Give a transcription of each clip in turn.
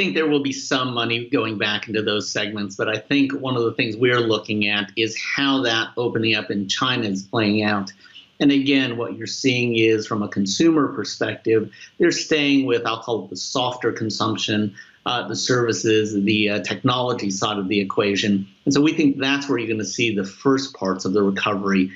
think there will be some money going back into those segments, but I think one of the things we're looking at is how that opening up in China is playing out. And again, what you're seeing is from a consumer perspective, they're staying with, I'll call it the softer consumption, the services, the technology side of the equation. And so we think that's where you're going to see the first parts of the recovery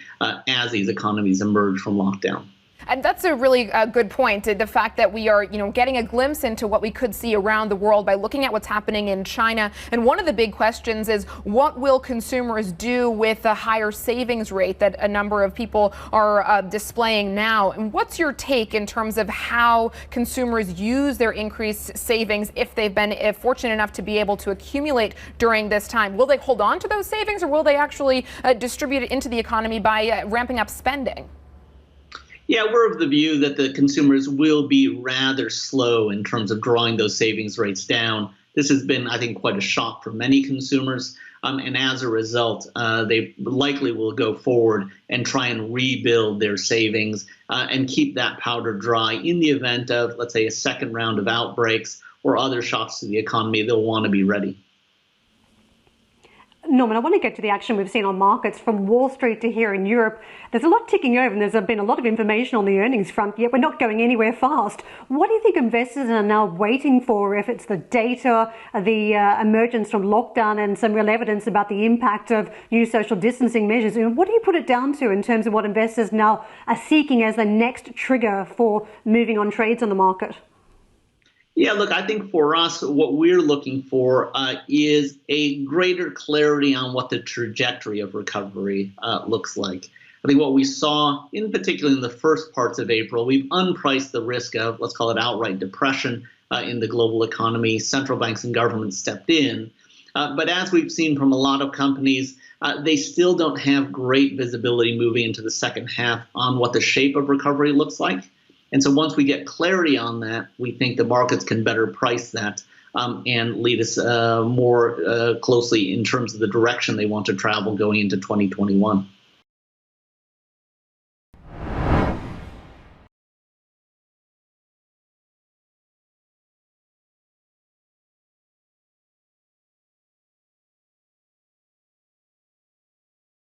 as these economies emerge from lockdown. And that's a really good point. The fact that we are, getting a glimpse into what we could see around the world by looking at what's happening in China. And one of the big questions is, what will consumers do with the higher savings rate that a number of people are displaying now? And what's your take in terms of how consumers use their increased savings if they've been fortunate enough to be able to accumulate during this time? Will they hold on to those savings, or will they actually distribute it into the economy by ramping up spending? Yeah, we're of the view that the consumers will be rather slow in terms of drawing those savings rates down. This has been, I think, quite a shock for many consumers. And as a result, they likely will go forward and try and rebuild their savings and keep that powder dry in the event of, let's say, a second round of outbreaks or other shocks to the economy. They'll want to be ready. Norman, I want to get to the action we've seen on markets from Wall Street to here in Europe. There's a lot ticking over, and there's been a lot of information on the earnings front, yet we're not going anywhere fast. What do you think investors are now waiting for, if it's the data, the emergence from lockdown and some real evidence about the impact of new social distancing measures? What do you put it down to in terms of what investors now are seeking as the next trigger for moving on trades on the market? Yeah, look, I think for us, what we're looking for is a greater clarity on what the trajectory of recovery looks like. I think what we saw, in particular in the first parts of April, we've unpriced the risk of, let's call it outright depression in the global economy. Central banks and governments stepped in. But as we've seen from a lot of companies, they still don't have great visibility moving into the second half on what the shape of recovery looks like. And so once we get clarity on that, we think the markets can better price that and lead us more closely in terms of the direction they want to travel going into 2021.